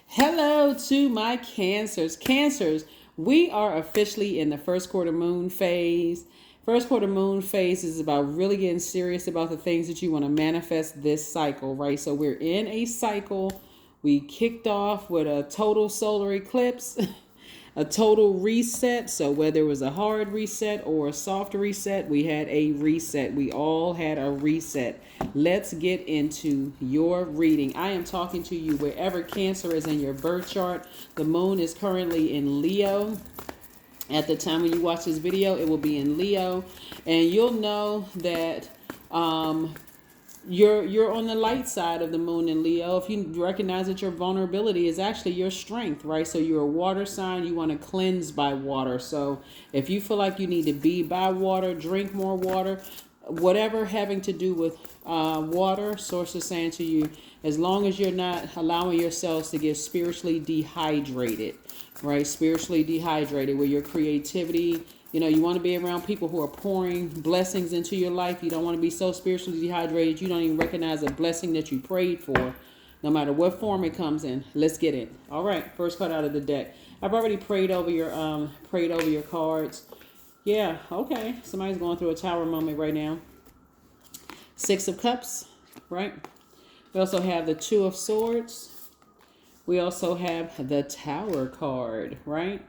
Hello to my Cancers. Cancers, we are officially in the first quarter moon phase. First quarter moon phase is about really getting serious about the things that you want to manifest this cycle, right? So we're in a cycle. We kicked off with a total solar eclipse. A total reset. So whether it was a hard reset or a soft reset, we had a reset. We all had a reset. Let's get into your reading. I am talking to you wherever Cancer is in your birth chart. The moon is currently in Leo. At the time when you watch this video, it will be in Leo, and you'll know that you're on the light side of the moon in Leo. If you recognize that your vulnerability is actually your strength, right? So you're a water sign. You want to cleanse by water. So if you feel like you need to be by water, drink more water, whatever having to do with water, source is saying to you, as long as you're not allowing yourselves to get spiritually dehydrated, right? Spiritually dehydrated, where your creativity, you want to be around people who are pouring blessings into your life. You don't want to be so spiritually dehydrated you don't even recognize a blessing that you prayed for, no matter what form it comes in. Let's get it. All right, first card out of the deck. I've already prayed over your cards. Yeah, okay. Somebody's going through a tower moment right now. Six of Cups, right? We also have the Two of Swords. We also have the Tower card, right?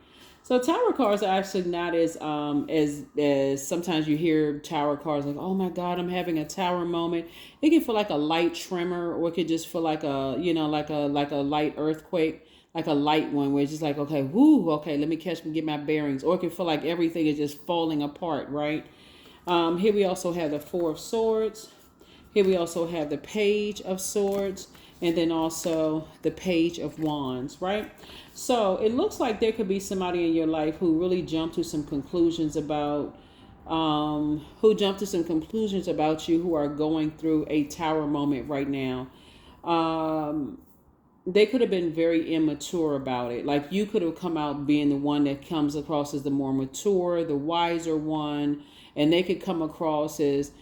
So tower cards are actually not as sometimes you hear tower cards like, oh my God, I'm having a tower moment. It can feel like a light tremor, or it could just feel like a light earthquake, like a light one where it's just like, okay, whoo, okay, let me get my bearings. Or it can feel like everything is just falling apart, right? Here we also have the Four of Swords. Here we also have the Page of Swords, and then also the Page of Wands, right? So it looks like there could be somebody in your life who really jumped to some conclusions about you, who are going through a tower moment right now. They could have been very immature about it. Like, you could have come out being the one that comes across as the more mature, the wiser one, and they could come across as,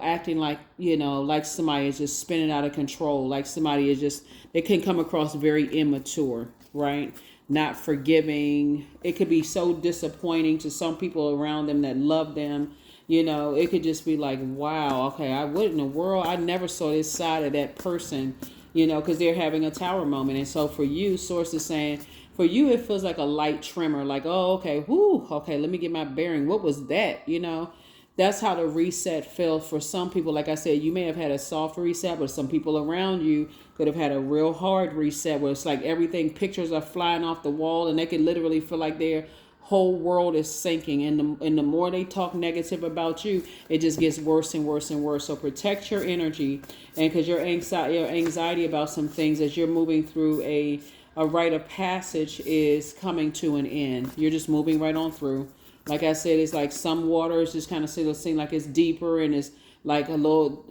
acting like, like somebody is just spinning out of control. Like somebody is just, they can come across very immature, right? Not forgiving. It could be so disappointing to some people around them that love them. It could just be like, wow, okay, what in the world? I never saw this side of that person, because they're having a tower moment. And so for you, source is saying, for you, it feels like a light tremor, like, oh, okay, whoo, okay, let me get my bearing. What was that? That's how the reset felt for some people. Like I said, you may have had a soft reset, but some people around you could have had a real hard reset where it's like everything, pictures are flying off the wall, and they could literally feel like their whole world is sinking. And the more they talk negative about you, it just gets worse and worse and worse. So protect your energy, and because your anxiety about some things as you're moving through a rite of passage is coming to an end. You're just moving right on through. Like I said, it's like some waters just kind of seem like it's deeper, and it's like a little,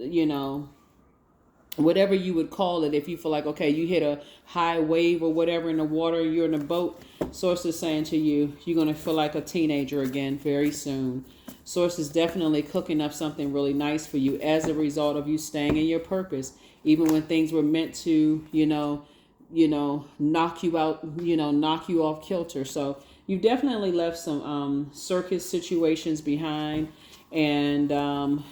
whatever you would call it. If you feel like, okay, you hit a high wave or whatever in the water, you're in a boat, source is saying to you, you're going to feel like a teenager again very soon. Source is definitely cooking up something really nice for you as a result of you staying in your purpose, even when things were meant to, knock you out, knock you off kilter. So you definitely left some circus situations behind, and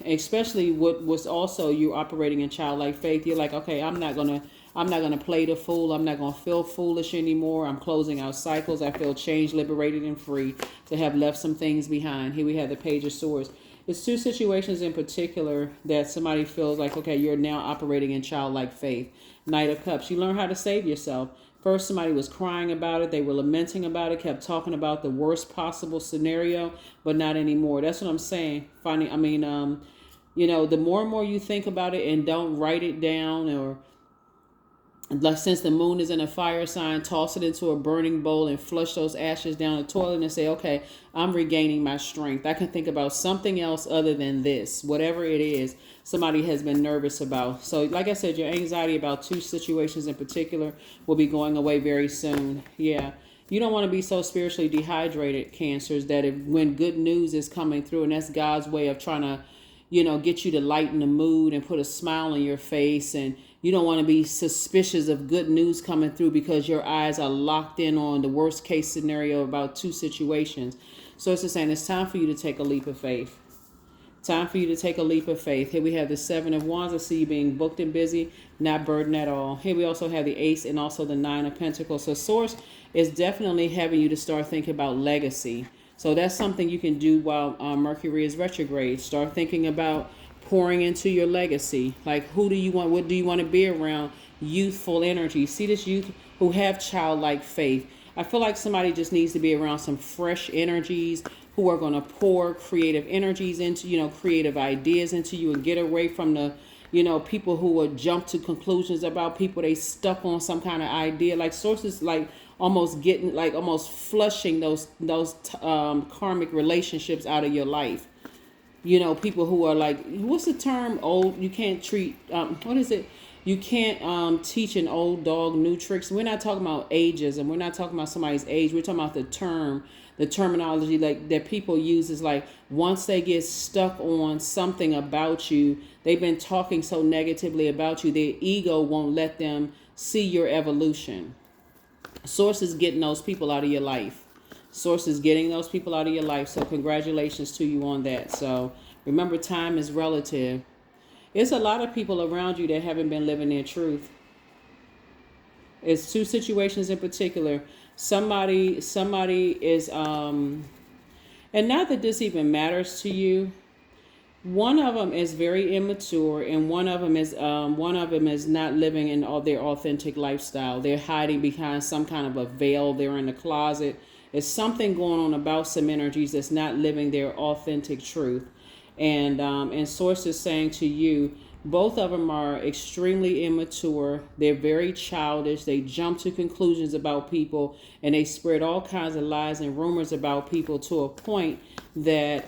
especially what was also you operating in childlike faith. You're like, okay, I'm not gonna play the fool. I'm not gonna feel foolish anymore. I'm closing out cycles. I feel changed, liberated, and free to have left some things behind. Here we have the Page of Swords. It's two situations in particular that somebody feels like, okay, you're now operating in childlike faith. Knight of Cups. You learn how to save yourself. First, somebody was crying about it. They were lamenting about it, kept talking about the worst possible scenario, but not anymore. That's what I'm saying. The more and more you think about it and don't write it down, or like, since the moon is in a fire sign, toss it into a burning bowl and flush those ashes down the toilet and say, okay, I'm regaining my strength. I can think about something else other than this, whatever it is somebody has been nervous about. So like I said, your anxiety about two situations in particular will be going away very soon. Yeah. You don't want to be so spiritually dehydrated, Cancers, that when good news is coming through, and that's God's way of trying to, get you to lighten the mood and put a smile on your face and You don't want to be suspicious of good news coming through because your eyes are locked in on the worst case scenario about two situations. So it's just saying it's time for you to take a leap of faith. Time for you to take a leap of faith. Here we have the Seven of Wands. I see you being booked and busy, not burdened at all. Here we also have the Ace and also the Nine of Pentacles. So Source is definitely having you to start thinking about legacy. So that's something you can do while Mercury is retrograde. Start thinking about pouring into your legacy. Like, who do you want? What do you want to be around? Youthful energy. See this youth who have childlike faith. I feel like somebody just needs to be around some fresh energies who are going to pour creative energies into, creative ideas into you, and get away from the, people who will jump to conclusions about people. They stuck on some kind of idea. Like Sources, like almost flushing those karmic relationships out of your life. People who are like, what's the term? Old, you can't treat, what is it? You can't teach an old dog new tricks. We're not talking about ages, and we're not talking about somebody's age. We're talking about the terminology like that people use is like, once they get stuck on something about you, they've been talking so negatively about you, their ego won't let them see your evolution. Source is getting those people out of your life. Source is getting those people out of your life. So congratulations to you on that. So remember, time is relative. It's a lot of people around you that haven't been living their truth. It's two situations in particular. Somebody is and not that this even matters to you. One of them is very immature, and one of them is not living in all their authentic lifestyle. They're hiding behind some kind of a veil. They're in the closet. There's something going on about some energies that's not living their authentic truth. And Source is saying to you, both of them are extremely immature. They're very childish. They jump to conclusions about people, and they spread all kinds of lies and rumors about people to a point that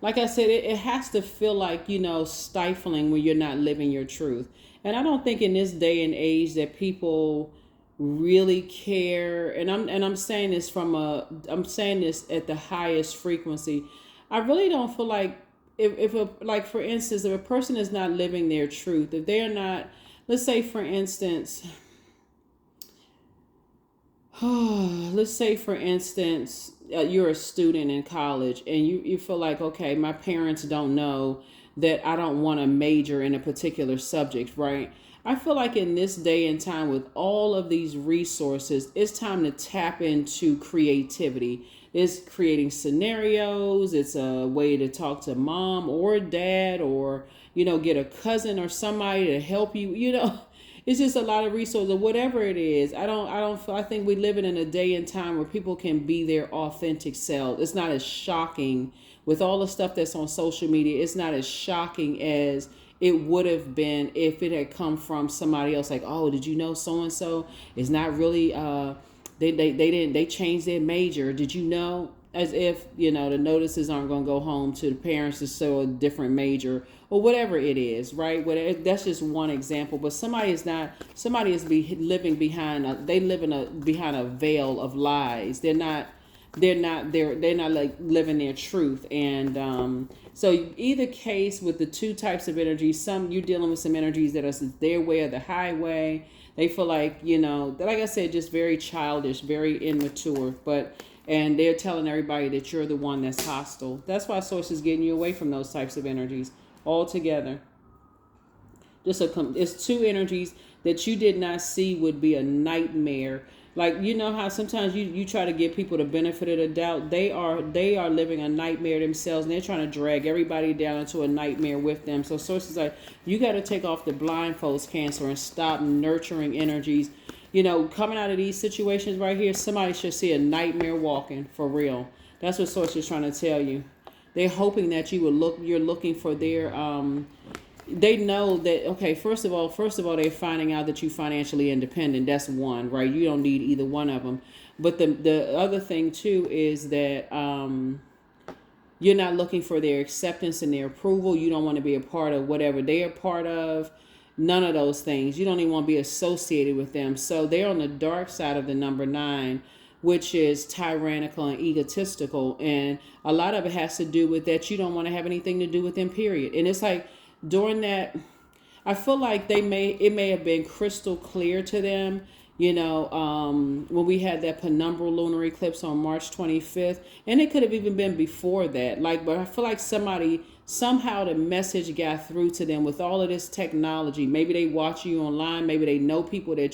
like I said, it has to feel like, stifling when you're not living your truth. And I don't think in this day and age that people really care. And I'm saying this I'm saying this at the highest frequency. I really don't feel like if for instance, if a person is not living their truth, if they're not, let's say for instance, you're a student in college, and you feel like, okay, my parents don't know that I don't want to major in a particular subject, right? I feel like in this day and time with all of these resources, it's time to tap into creativity. It's creating scenarios. It's a way to talk to mom or dad, or, get a cousin or somebody to help you, It's just a lot of resources, or whatever it is. I think we live in a day and time where people can be their authentic selves. It's not as shocking with all the stuff that's on social media. It's not as shocking as it would have been if it had come from somebody else. Like, oh, did you know so-and-so is not really, they changed their major. Did you know? As if, the notices aren't going to go home to the parents to show a different major or whatever it is, right? That's just one example. But somebody is living behind a veil of lies. They're not like living their truth. And so either case, with the two types of energies, you're dealing with some energies that are their way or the highway. They feel like, like I said, just very childish, very immature, and they're telling everybody that you're the one that's hostile. That's why Source is getting you away from those types of energies altogether. It's two energies that you did not see would be a nightmare. Like, how sometimes you try to give people the benefit of the doubt. They are living a nightmare themselves, and they're trying to drag everybody down into a nightmare with them. So Source is like, you got to take off the blindfolds, Cancer, and stop nurturing energies. Coming out of these situations right here, somebody should see a nightmare walking for real. That's what Source is trying to tell you. They're hoping that you're looking for their, they know that, okay, first of all, they're finding out that you're financially independent. That's one, right? You don't need either one of them. But the other thing too is that you're not looking for their acceptance and their approval. You don't want to be a part of whatever they're a part of. None of those things. You don't even want to be associated with them. So they're on the dark side of the number 9, which is tyrannical and egotistical. And a lot of it has to do with that you don't want to have anything to do with them, period. And it's like, during that, I feel like it may have been crystal clear to them, when we had that penumbral lunar eclipse on March 25th, and it could have even been before that. But I feel like somehow the message got through to them with all of this technology. Maybe they watch you online, maybe they know people that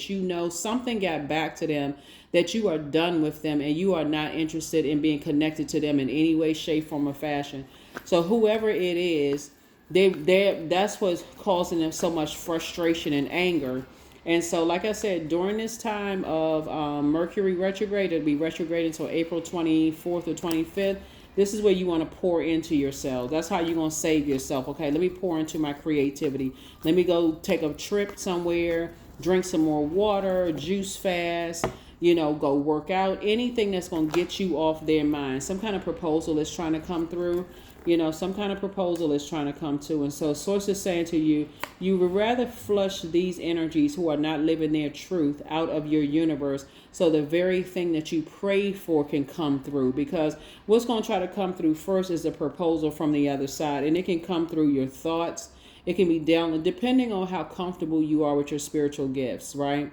something got back to them that you are done with them and you are not interested in being connected to them in any way, shape, form, or fashion. So whoever it is, that's what's causing them so much frustration and anger. And so, like I said, during this time of Mercury retrograde, it'll be retrograde until April 24th or 25th. This is where you want to pour into yourself. That's how you're going to save yourself. Okay, let me pour into my creativity. Let me go take a trip somewhere, drink some more water, juice fast, go work out. Anything that's going to get you off their mind. Some kind of proposal is trying to come through. Some kind of proposal is trying to come to. And so Source is saying to you, you would rather flush these energies who are not living their truth out of your universe so the very thing that you prayed for can come through. Because what's going to try to come through first is a proposal from the other side. And it can come through your thoughts. It can be down, depending on how comfortable you are with your spiritual gifts, right?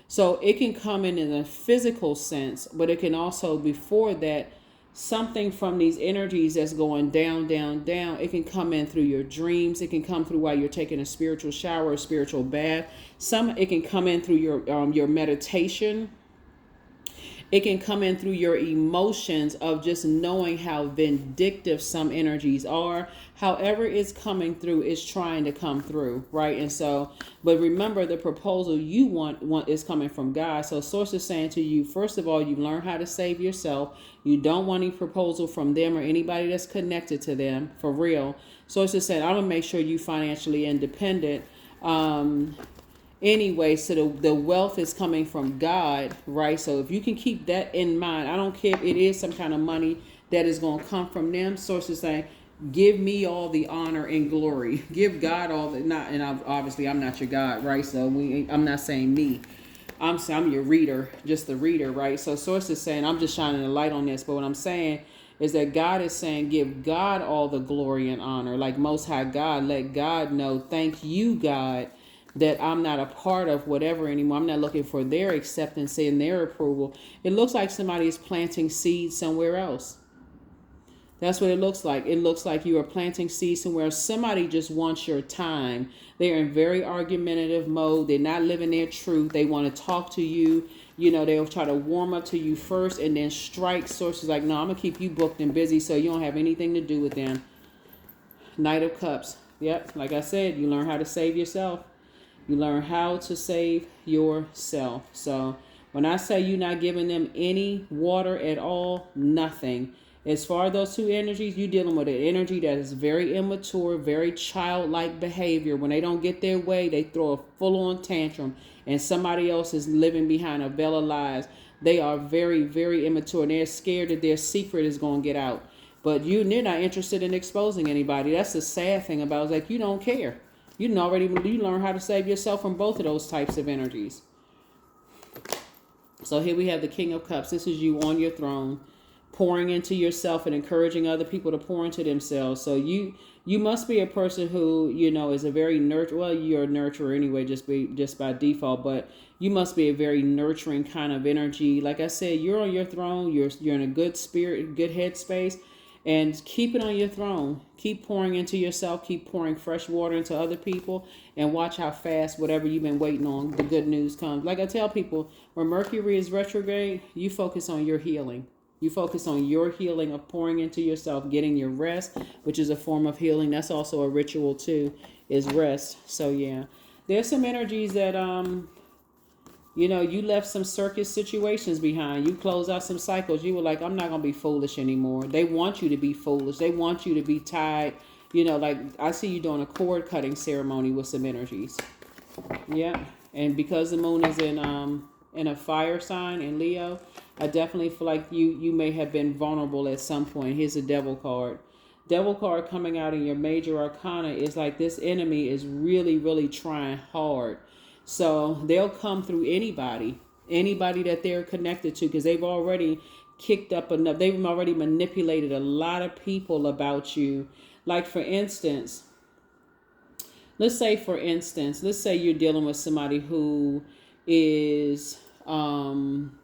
So it can come in a physical sense, but it can also, before that, something from these energies that's going down, down, down. It can come in through your dreams. It can come through while you're taking a spiritual shower, a spiritual bath. It can come in through your meditation. It can come in through your emotions of just knowing how vindictive some energies are. However it's coming through, it's trying to come through, right? And so, but remember, the proposal you want is coming from God. So Source is saying to you, first of all, you learn how to save yourself. You don't want any proposal from them or anybody that's connected to them, for real. Source is saying, I'm going to make sure you financially independent. Anyway, so the wealth is coming from God, right? So if you can keep that in mind, I don't care if it is some kind of money that is going to come from them. Sources saying, give me all the honor and glory. Give God all the, obviously I'm not your God, right? So I'm not saying me. I'm your reader, just the reader, right? So Source is saying, I'm just shining a light on this. But what I'm saying is that God is saying, give God all the glory and honor. Like Most High God, let God know, thank you, God, that I'm not a part of whatever anymore. I'm not looking for their acceptance and their approval. It looks like somebody is planting seeds somewhere else. That's what it looks like. It looks like you are planting seeds somewhere. Somebody just wants your time. They're in very argumentative mode. They're not living their truth. They want to talk to you. They'll try to warm up to you first and then strike. Sources like, no, I'm going to keep you booked and busy so you don't have anything to do with them. Knight of Cups. Yep, like I said, you learn how to save yourself. You learn how to save yourself. So when I say you're not giving them any water at all, nothing. As far as those two energies, you're dealing with an energy that is very immature, very childlike behavior. When they don't get their way, they throw a full-on tantrum. And somebody else is living behind a veil of lies. They are very, very immature. And they're scared that their secret is going to get out. But they're not interested in exposing anybody. That's the sad thing about it. It's like you don't care. You learn how to save yourself from both of those types of energies. So here we have the King of Cups. This is you on your throne, pouring into yourself and encouraging other people to pour into themselves. So you must be a person who, is a very you're a nurturer anyway, just by default, but you must be a very nurturing kind of energy. Like I said, you're on your throne, you're in a good spirit, good headspace. And keep it on your throne. Keep pouring into yourself. Keep pouring fresh water into other people. And watch how fast whatever you've been waiting on, the good news comes. Like I tell people, when Mercury is retrograde, you focus on your healing. You focus on your healing of pouring into yourself, getting your rest, which is a form of healing. That's also a ritual too, is rest. So yeah, there's some energies that, you left some circus situations behind. You closed out some cycles. You were like, I'm not going to be foolish anymore. They want you to be foolish. They want you to be tied. Like I see you doing a cord cutting ceremony with some energies. Yeah. And because the moon is in a fire sign in Leo, I definitely feel like you may have been vulnerable at some point. Here's a devil card. Devil card coming out in your major arcana is like this enemy is really, really trying hard. So they'll come through anybody that they're connected to, because they've already kicked up enough. They've already manipulated a lot of people about you. Like, for instance, let's say, for instance, let's say you're dealing with somebody is um,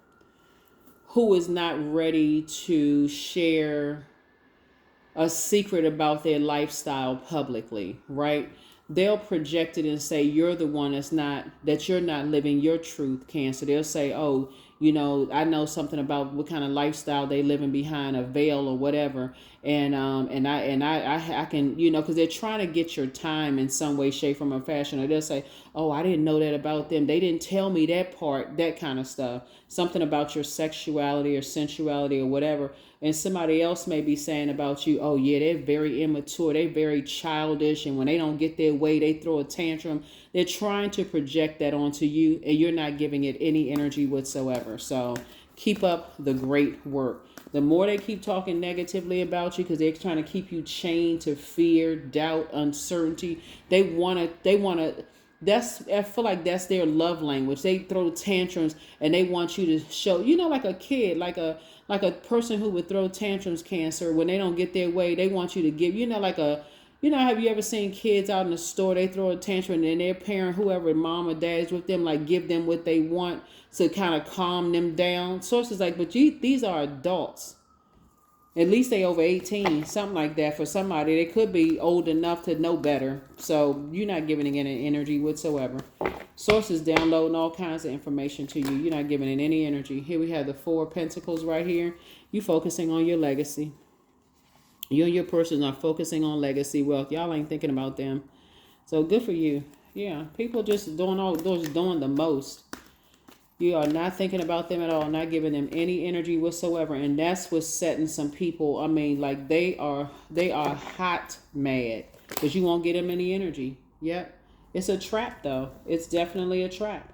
who is not ready to share a secret about their lifestyle publicly, right? They'll project it and say you're the one that you're not living your truth, Cancer. They'll say, oh, I know something about what kind of lifestyle they living behind a veil or whatever, and I can, because they're trying to get your time in some way, shape, form, or fashion. Or they'll say, oh, I didn't know that about them. They didn't tell me that part, that kind of stuff. Something about your sexuality or sensuality or whatever. And somebody else may be saying about you, oh yeah, they're very immature, they're very childish, and when they don't get their way, they throw a tantrum. They're trying to project that onto you, and you're not giving it any energy whatsoever. So keep up the great work. The more they keep talking negatively about you, because they're trying to keep you chained to fear, doubt, uncertainty. They want to. I feel like that's their love language. They throw tantrums and they want you to show, like a kid, like a person who would throw tantrums, Cancer, when they don't get their way. They want you to give, have you ever seen kids out in the store? They throw a tantrum and their parent, whoever, mom or dad is with them, like give them what they want to kind of calm them down. Sources like, but these are adults. At least they over 18, something like that for somebody. They could be old enough to know better. So you're not giving it any energy whatsoever. Sources downloading all kinds of information to you. You're not giving it any energy. Here we have the Four of Pentacles right here. You focusing on your legacy. You and your person are focusing on legacy wealth. Y'all ain't thinking about them. So good for you. Yeah, people just doing the most. You are not thinking about them at all, not giving them any energy whatsoever. And that's what's setting some people, like they are hot mad because you won't get them any energy. Yep. It's a trap though. It's definitely a trap.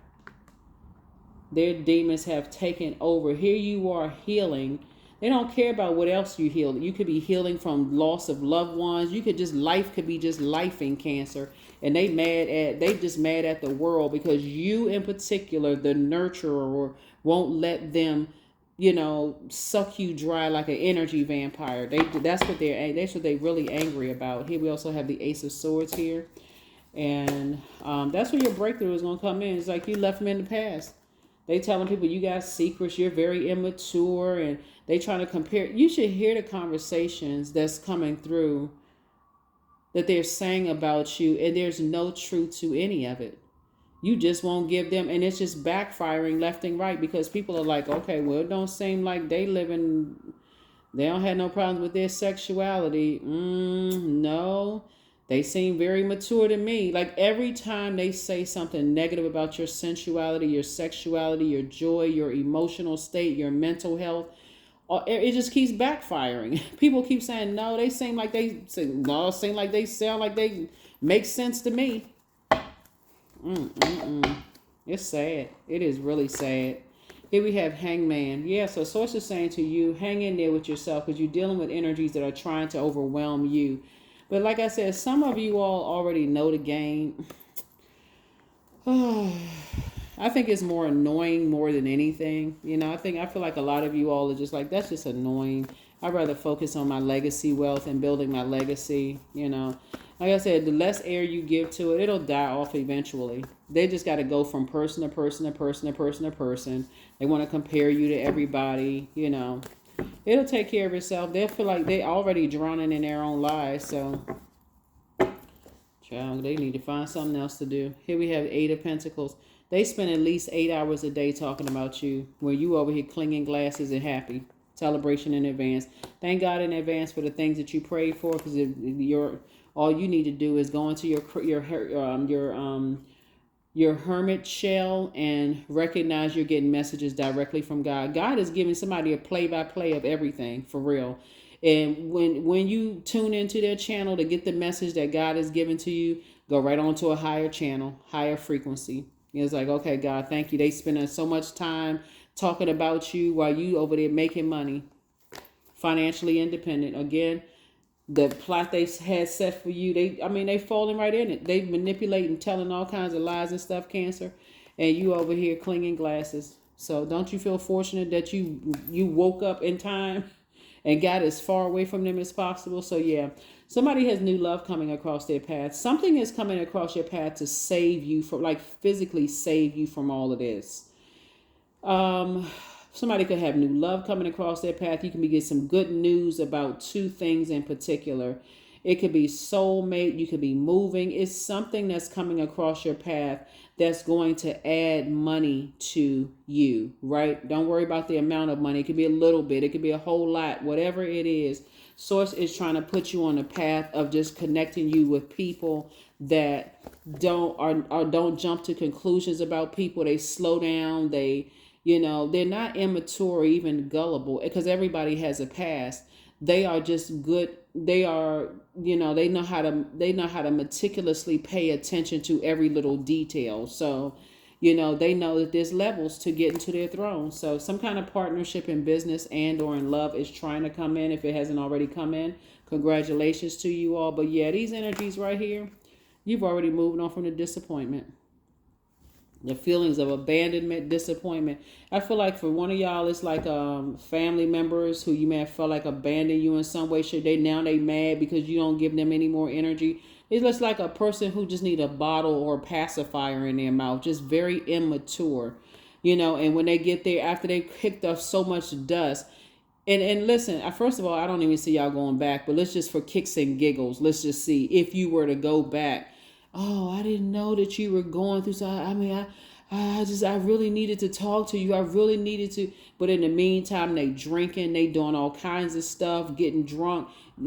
Their demons have taken over. Here you are healing. They don't care about what else you heal. You could be healing from loss of loved ones. Life could be just lifing, Cancer. And they just mad at the world because you in particular, the nurturer, won't let them, suck you dry like an energy vampire. That's what they're really angry about. Here we also have the Ace of Swords here. And that's where your breakthrough is going to come in. It's like you left them in the past. They telling people you got secrets, you're very immature, and they trying to compare. You should hear the conversations that's coming through that they're saying about you, and there's no truth to any of it. You just won't give them, and it's just backfiring left and right because people are like, okay, well, it don't seem like they don't have no problems with their sexuality. No. They seem very mature to me. Like every time they say something negative about your sensuality, your sexuality, your joy, your emotional state, your mental health, it just keeps backfiring. People keep saying, no, they seem like they sound like they make sense to me. It's sad. It is really sad. Here we have Hangman. Yeah, so Source is saying to you, hang in there with yourself because you're dealing with energies that are trying to overwhelm you. But like I said, some of you all already know the game. I think it's more annoying more than anything. I feel like a lot of you all are just like, that's just annoying. I'd rather focus on my legacy wealth and building my legacy. Like I said, the less air you give to it, it'll die off eventually. They just got to go from person to person to person to person to person. They want to compare you to everybody, It'll take care of itself. They'll feel like they already drowning in their own lies. So, child, they need to find something else to do. Here we have Eight of Pentacles. They spend at least 8 hours a day talking about you, where you over here clinging glasses and happy. Celebration in advance. Thank God in advance for the things that you prayed for, because all you need to do is go into your hermit shell and recognize you're getting messages directly from God. God is giving somebody a play-by-play of everything, for real. And when you tune into their channel to get the message that God has given to you, go right on to a higher channel, higher frequency. It's like, okay, God, thank you. They spending so much time talking about you while you over there making money, financially independent. Again, the plot they had set for you, they falling right in it. They manipulating, telling all kinds of lies and stuff, Cancer, and you over here clinging glasses. So don't you feel fortunate that you woke up in time and got as far away from them as possible? So yeah, Somebody has new love coming across their path. Something is coming across your path to save you from, like physically save you from all of this. Somebody could have new love coming across their path. You can be getting some good news about two things in particular. It could be soulmate. You could be moving. It's something that's coming across your path that's going to add money to you, right? Don't worry about the amount of money. It could be a little bit. It could be a whole lot. Whatever it is, Source is trying to put you on the path of just connecting you with people that don't jump to conclusions about people. They slow down. They're not immature or even gullible, because everybody has a past. They are just good. They are, they know how to meticulously pay attention to every little detail. So, they know that there's levels to getting to their throne. So some kind of partnership in business and or in love is trying to come in. If it hasn't already come in, congratulations to you all. But yeah, these energies right here, you've already moved on from the disappointment. The feelings of abandonment, disappointment. I feel like for one of y'all, it's like family members who you may have felt like abandoned you in some way. They mad because you don't give them any more energy. It's just like a person who just need a bottle or a pacifier in their mouth, just very immature, and when they get there after they kicked off so much dust. And listen, first of all, I don't even see y'all going back, but let's just, for kicks and giggles, let's just see if you were to go back. Oh, I didn't know that you were going through. So I really needed to talk to you. I really needed to. But in the meantime, they drinking, they doing all kinds of stuff, getting drunk. I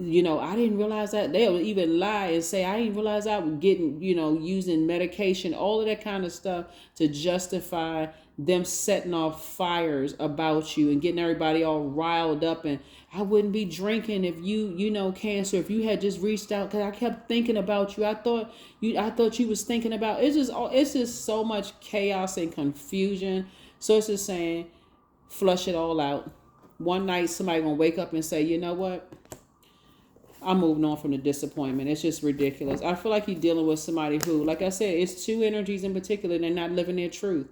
didn't realize that. They'll even lie and say, I didn't realize I was getting, using medication, all of that kind of stuff to justify them setting off fires about you and getting everybody all riled up. And I wouldn't be drinking if Cancer, if you had just reached out, because I kept thinking about you. I thought you was thinking about. It's just so much chaos and confusion. So it's just saying, flush it all out. One night somebody gonna wake up and say, you know what? I'm moving on from the disappointment. It's just ridiculous. I feel like you're dealing with somebody who, like I said, it's two energies in particular. They're not living their truth.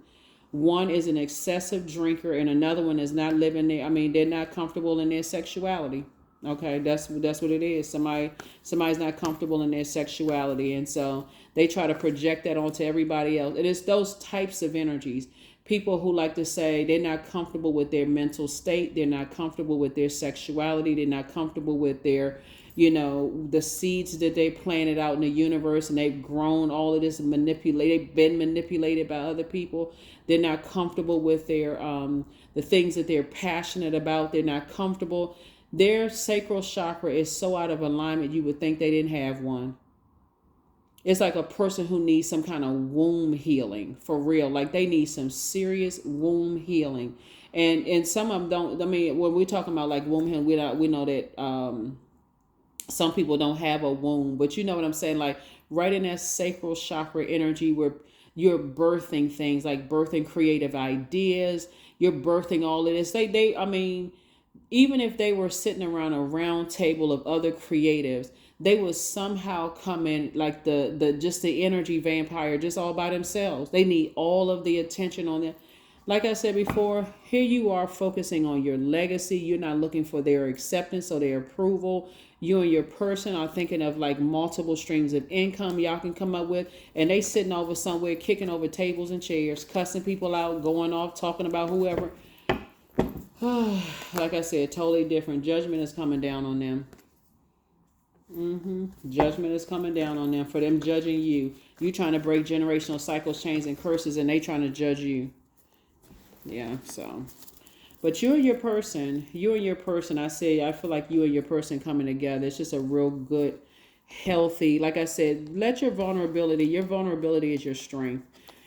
One is an excessive drinker, and another one is not living their. They're not comfortable in their sexuality. Okay, that's what it is. Somebody's not comfortable in their sexuality, and so they try to project that onto everybody else. It is those types of energies. People who like to say they're not comfortable with their mental state. They're not comfortable with their sexuality. They're not comfortable with their, the seeds that they planted out in the universe, and they've grown all of this they've been manipulated by other people. They're not comfortable with their the things that they're passionate about. They're not comfortable. Their sacral chakra is so out of alignment, you would think they didn't have one. It's like a person who needs some kind of womb healing, for real. Like they need some serious womb healing. And some of them don't. When we're talking about like womb healing, we know that some people don't have a womb, but you know what I'm saying? Like right in that sacral chakra energy where you're birthing things, like birthing creative ideas. You're birthing all of this. Even if they were sitting around a round table of other creatives, they would somehow come in like the energy vampire, just all by themselves. They need all of the attention on them. Like I said before, here you are focusing on your legacy. You're not looking for their acceptance or their approval. You and your person are thinking of like multiple streams of income y'all can come up with, and they sitting over somewhere, kicking over tables and chairs, cussing people out, going off, talking about whoever. Like I said, totally different. Judgment is coming down on them. Judgment is coming down on them for them judging you. You trying to break generational cycles, chains, and curses, and they trying to judge you. Yeah, so. But you and your person, I feel like you and your person coming together. It's just a real good, healthy, like I said, let your vulnerability is your strength.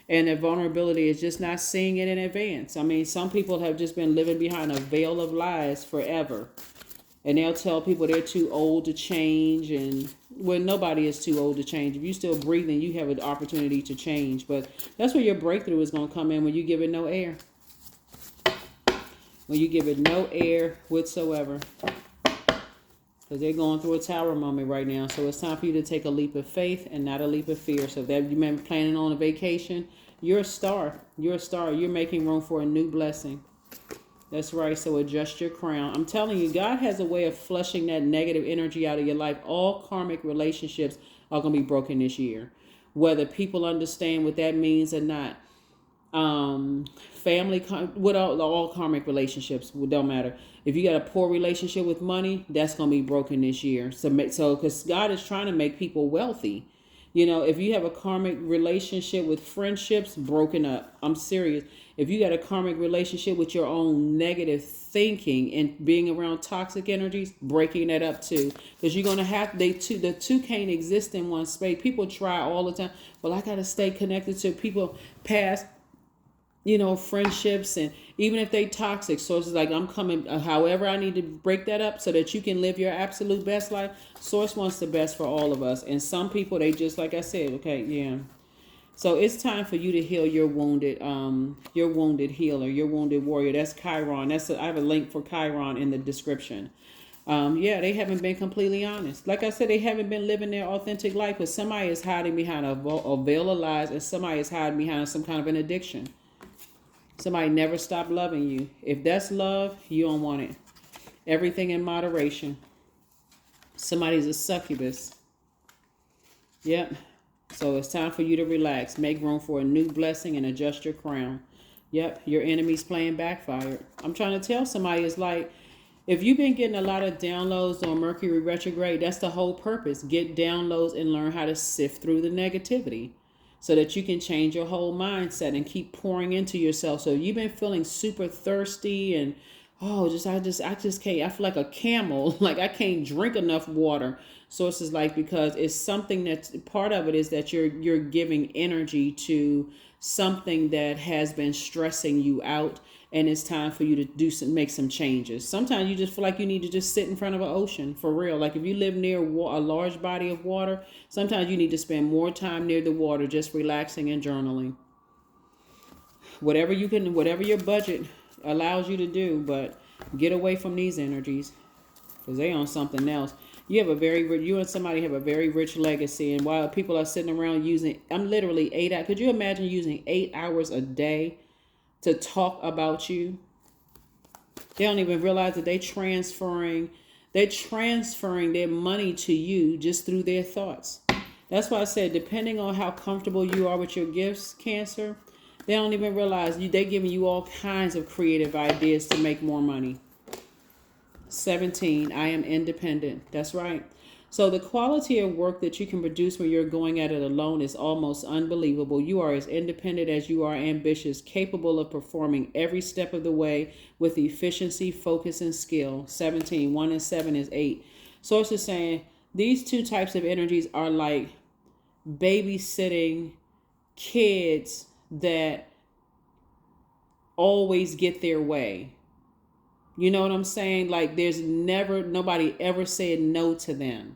And that vulnerability is just not seeing it in advance. Some people have just been living behind a veil of lies forever. And they'll tell people they're too old to change. And well, nobody is too old to change. If you're still breathing, you have an opportunity to change. But that's where your breakthrough is going to come in, when you give it no air. When you give it no air whatsoever. Because they're going through a tower moment right now. So it's time for you to take a leap of faith and not a leap of fear. So if you remember planning on a vacation, you're a star. You're a star. You're making room for a new blessing. That's right. So adjust your crown. I'm telling you, God has a way of flushing that negative energy out of your life. All karmic relationships are going to be broken this year, whether people understand what that means or not. Family, with all karmic relationships, it don't matter. If you got a poor relationship with money, that's going to be broken this year. So because God is trying to make people wealthy. You know, if you have a karmic relationship with friendships, broken up. I'm serious. If you got a karmic relationship with your own negative thinking and being around toxic energies, breaking that up too. Because you're gonna have the two can't exist in one space. People try all the time. Well, I gotta stay connected to people past, friendships, and even if they toxic. So it's like I'm coming, however I need to break that up so that you can live your absolute best life. Source wants the best for all of us. And some people, they just, like I said, okay, yeah. So it's time for you to heal your wounded healer, your wounded warrior. That's Chiron. I have a link for Chiron in the description. They haven't been completely honest. Like I said, they haven't been living their authentic life, but somebody is hiding behind a veil of lies, and somebody is hiding behind some kind of an addiction. Somebody never stopped loving you. If that's love, you don't want it. Everything in moderation. Somebody's a succubus. Yep. So it's time for you to relax. Make room for a new blessing and adjust your crown. Yep. Your enemy's playing backfired. I'm trying to tell somebody, it's like, if you've been getting a lot of downloads on Mercury retrograde, that's the whole purpose. Get downloads and learn how to sift through the negativity, so that you can change your whole mindset and keep pouring into yourself. So you've been feeling super thirsty and I just can't. I feel like a camel. Like I can't drink enough water. So it's just like, because it's something that's part of it is that you're giving energy to something that has been stressing you out, and it's time for you to make some changes. Sometimes you just feel like you need to just sit in front of an ocean, for real. Like if you live near a large body of water, sometimes you need to spend more time near the water, just relaxing and journaling. Whatever your budget allows you to do, but get away from these energies, because they on something else. You and somebody have a very rich legacy, and while people are sitting around I'm literally 8 hours. Could you imagine using 8 hours a day to talk about you? They don't even realize that they're transferring their money to you just through their thoughts. That's why I said, depending on how comfortable you are with your gifts, Cancer, they don't even realize they're giving you all kinds of creative ideas to make more money. 17, I am independent. That's right. So the quality of work that you can produce when you're going at it alone is almost unbelievable. You are as independent as you are ambitious, capable of performing every step of the way with efficiency, focus, and skill. 17, 1 and 7 is 8. So it's just saying these two types of energies are like babysitting kids that always get their way. You know what I'm saying? Like nobody ever said no to them.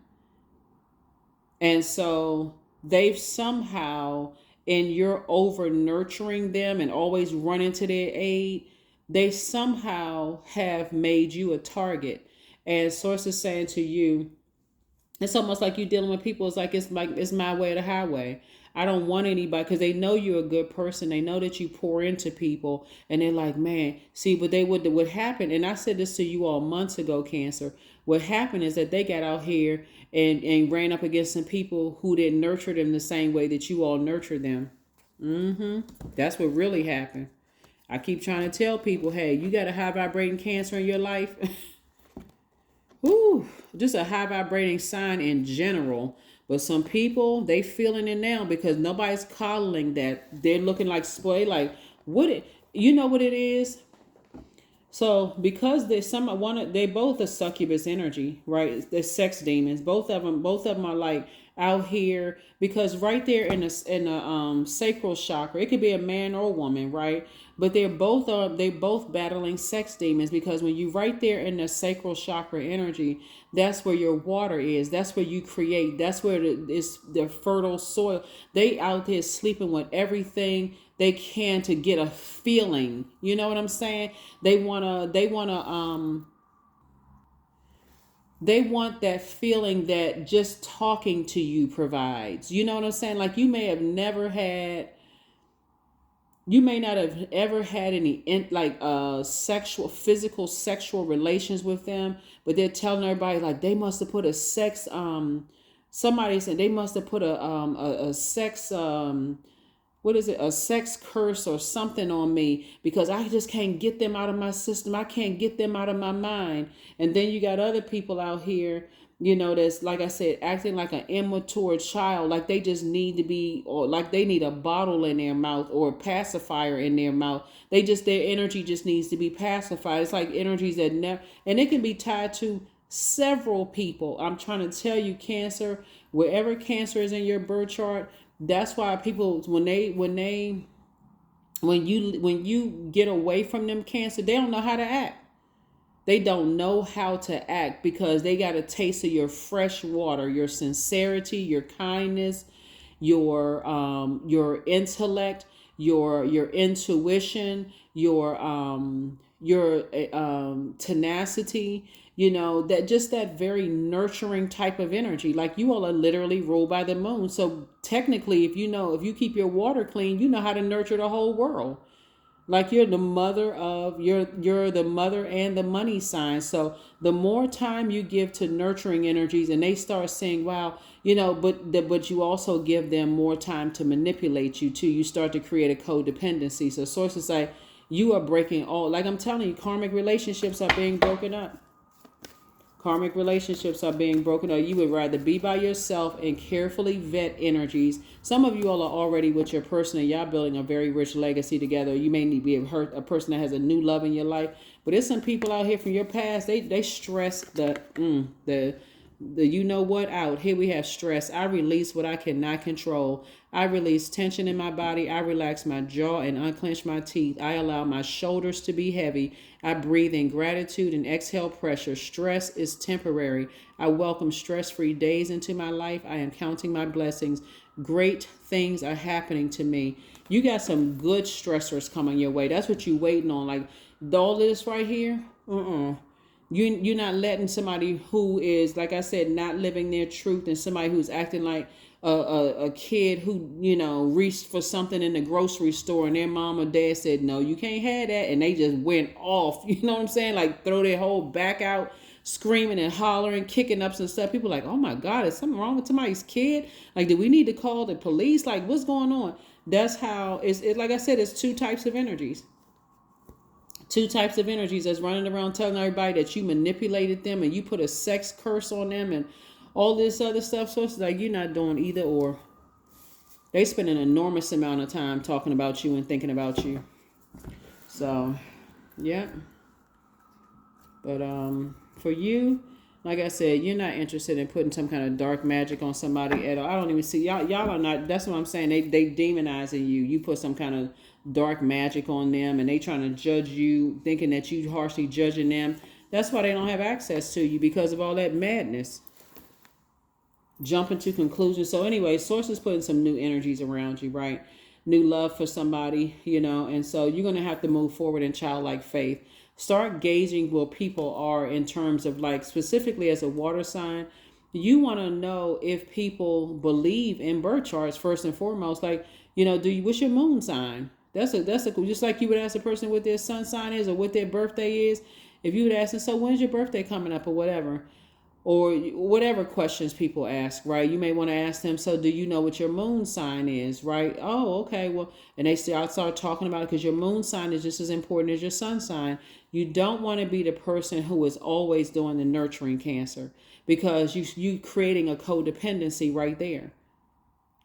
And so they've somehow, and you're over nurturing them and always running to their aid, they somehow have made you a target. And Source is saying to you, it's almost like you're dealing with people. It's like it's my way or the highway. I don't want anybody, because they know you're a good person. They know that you pour into people, and they're like, man, see, but what happened, and I said this to you all months ago, Cancer. What happened is that they got out here and ran up against some people who didn't nurture them the same way that you all nurture them. That's what really happened. I keep trying to tell people, hey, you got a high vibrating Cancer in your life. Whew, just a high vibrating sign in general. But some people, they feeling it now because nobody's coddling that. They're looking like spoiled. Like, you know what it is? So because they both are succubus energy, right? They're sex demons. Both of them are like out here, because right there in the sacral chakra, it could be a man or a woman, right? But they both battling sex demons, because when you right there in the sacral chakra energy, that's where your water is. That's where you create. That's where it's the fertile soil. They out there sleeping with everything they can to get a feeling. You know what I'm saying? They want that feeling that just talking to you provides. You know what I'm saying? Like, you may have never had You may not have ever had any physical sexual relations with them, but they're telling everybody like they must have put a sex somebody said they must have put a sex what is it, a sex curse or something on me because I just can't get them out of my system. I can't get them out of my mind. And then you got other people out here, that's, like I said, acting like an immature child, like they just need to be, or like they need a bottle in their mouth or a pacifier in their mouth. Their energy just needs to be pacified. It's like energies that never, and it can be tied to several people. I'm trying to tell you, Cancer, wherever Cancer is in your birth chart, that's why people, when you get away from them, Cancer, they don't know how to act. They don't know how to act because they got a taste of your fresh water, your sincerity, your kindness, your intellect, your intuition, your tenacity. That very nurturing type of energy. Like you all are literally ruled by the moon. So technically, if you keep your water clean, you know how to nurture the whole world. Like you're the mother and the money sign. So the more time you give to nurturing energies and they start saying, wow, but you also give them more time to manipulate you too. You start to create a codependency. So sources say you are breaking all, like I'm telling you, karmic relationships are being broken up. Karmic relationships are being broken up. You would rather be by yourself and carefully vet energies. Some of you all are already with your person and y'all building a very rich legacy together. You may need to be a person that has a new love in your life. But there's some people out here from your past, they stress the out. Here we have stress. I release what I cannot control. I release tension in my body. I relax my jaw and unclench my teeth. I allow my shoulders to be heavy. I breathe in gratitude and exhale pressure. Stress is temporary. I welcome stress-free days into my life. I am counting my blessings. Great things are happening to me. You got some good stressors coming your way. That's what you're waiting on. Like all this right here. You're not letting somebody who is, like I said, not living their truth, and somebody who's acting like a kid who, reached for something in the grocery store and their mom or dad said, no, you can't have that. And they just went off, you know what I'm saying? Like throw their whole back out, screaming and hollering, kicking up some stuff. People are like, oh my God, is something wrong with somebody's kid? Like, do we need to call the police? Like, what's going on? That's how like I said, it's two types of energies. Two types of energies that's running around telling everybody that you manipulated them and you put a sex curse on them and all this other stuff. So it's like you're not doing either or. They spend an enormous amount of time talking about you and thinking about you. So, yeah. But for you, like I said, you're not interested in putting some kind of dark magic on somebody at all. I don't even see y'all are not. That's what I'm saying. They demonizing you. You put some kind of dark magic on them and they trying to judge you, thinking that you harshly judging them. That's why they don't have access to you, because of all that madness. Jumping to conclusions. So anyway, sources putting some new energies around you, right? New love for somebody, and so you're going to have to move forward in childlike faith. Start gauging where people are in terms of, like, specifically as a water sign. You want to know if people believe in birth charts first and foremost. Like, what's your moon sign? That's a just like you would ask a person what their sun sign is or what their birthday is. If you would ask them, so when's your birthday coming up or whatever, or whatever questions people ask, right? You may want to ask them, so do you know what your moon sign is, right? Oh, okay, well, and they start talking about it because your moon sign is just as important as your sun sign. You don't want to be the person who is always doing the nurturing, Cancer, because you creating a codependency right there.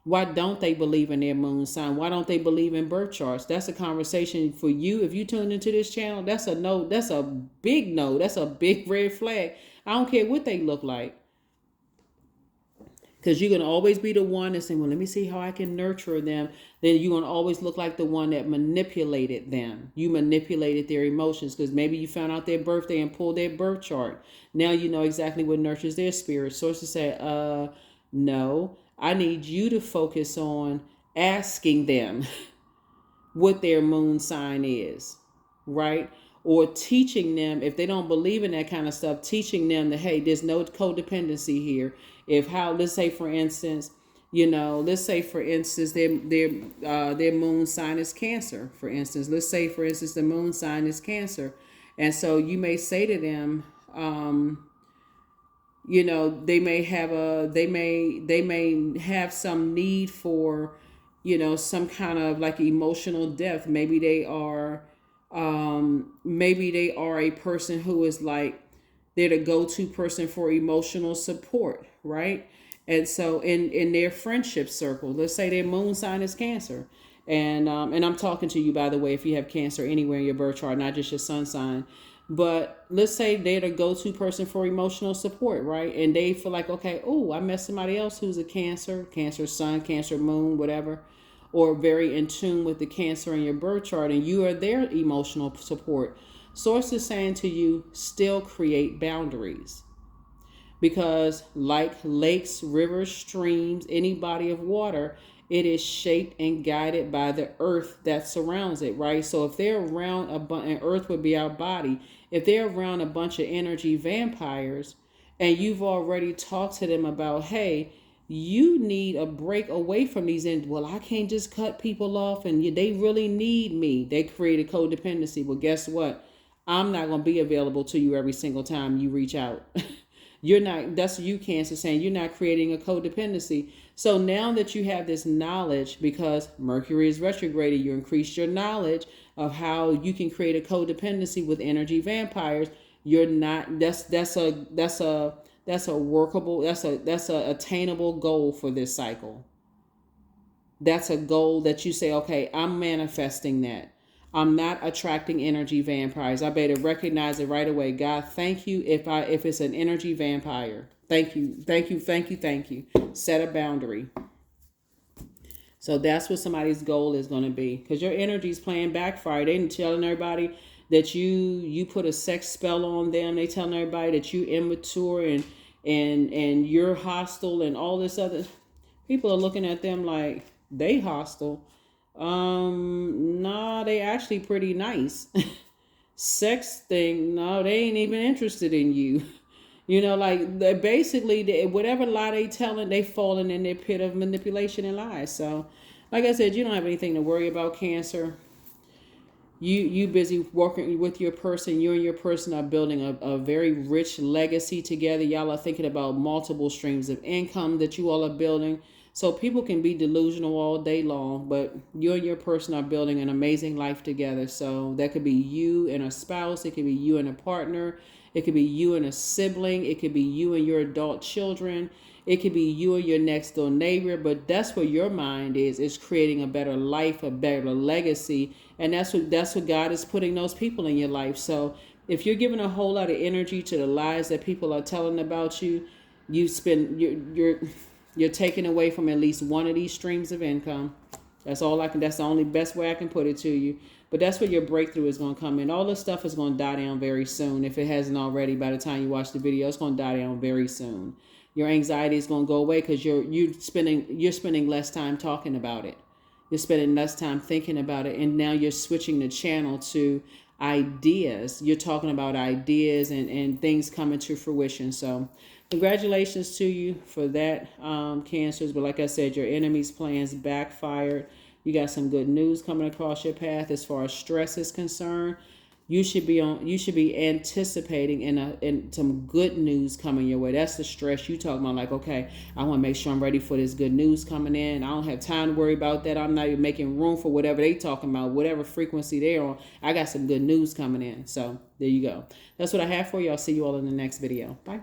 Why don't they believe in their moon sign? Why don't they believe in birth charts? That's a conversation for you. If you tune into this channel, that's a no. That's a big no. That's a big red flag. I don't care what they look like. Because you're going to always be the one that's saying, well, let me see how I can nurture them. Then you're going to always look like the one that manipulated them. You manipulated their emotions because maybe you found out their birthday and pulled their birth chart. Now you know exactly what nurtures their spirit. Sources say, no. I need you to focus on asking them what their moon sign is, right? Or teaching them, if they don't believe in that kind of stuff, teaching them that, hey, there's no codependency here. Let's say, for instance, Let's say for instance their moon sign is Cancer. For instance, let's say for instance the moon sign is Cancer, and so you may say to them, they may have some need for, some kind of like emotional depth. Maybe they are a person who is like, they're the go-to person for emotional support, right? And so in their friendship circle, let's say their moon sign is Cancer, and I'm talking to you, by the way, if you have Cancer anywhere in your birth chart, not just your sun sign. But let's say they're the go-to person for emotional support, right? And they feel like, okay, oh, I met somebody else who's a Cancer sun, Cancer moon, whatever, or very in tune with the Cancer in your birth chart, and you are their emotional support. Source is saying to you, still create boundaries. Because like lakes, rivers, streams, any body of water, it is shaped and guided by the earth that surrounds it, right? So if they're around and earth would be our body, if they're around a bunch of energy vampires and you've already talked to them about, hey, you need a break away from these, well, I can't just cut people off and they really need me. They created codependency. Well, guess what? I'm not going to be available to you every single time you reach out. You're not, that's you, Cancer, saying you're not creating a codependency. So now that you have this knowledge, because Mercury is retrograded, you increase your knowledge of how you can create a codependency with energy vampires. You're not, that's a workable, that's a attainable goal for this cycle. That's a goal that you say, okay, I'm manifesting that. I'm not attracting energy vampires. I better recognize it right away. God, thank you if it's an energy vampire. Thank you. Set a boundary. So that's what somebody's goal is going to be. Because your energy is playing backfire. They telling everybody that you put a sex spell on them. They telling everybody that you immature and you're hostile and all this other. People are looking at them like they hostile. Nah, they actually pretty nice. Sex thing, no, they ain't even interested in you. Like basically, whatever lie they telling, they falling in their pit of manipulation and lies. So, like I said, you don't have anything to worry about, Cancer. You busy working with your person. You and your person are building a very rich legacy together. Y'all are thinking about multiple streams of income that you all are building. So people can be delusional all day long, but you and your person are building an amazing life together. So that could be you and a spouse. It could be you and a partner. It could be you and a sibling. It could be you and your adult children. It could be you and your next door neighbor. But that's where your mind is creating a better life, a better legacy. And that's what God is putting those people in your life. So if you're giving a whole lot of energy to the lies that people are telling about you, you're taking away from at least one of these streams of income. That's the only best way I can put it to you. But that's where your breakthrough is going to come in. All this stuff is going to die down very soon. If it hasn't already, by the time you watch the video, it's going to die down very soon. Your anxiety is going to go away because you're spending less time talking about it. You're spending less time thinking about it. And now you're switching the channel to ideas. You're talking about ideas and things coming to fruition. So congratulations to you for that, Cancers. But like I said, your enemy's plans backfired. You got some good news coming across your path as far as stress is concerned. You should be anticipating in some good news coming your way. That's the stress you talking about. Like, okay, I want to make sure I'm ready for this good news coming in. I don't have time to worry about that. I'm not even making room for whatever they talking about, whatever frequency they're on. I got some good news coming in. So there you go. That's what I have for you. I'll see you all in the next video. Bye.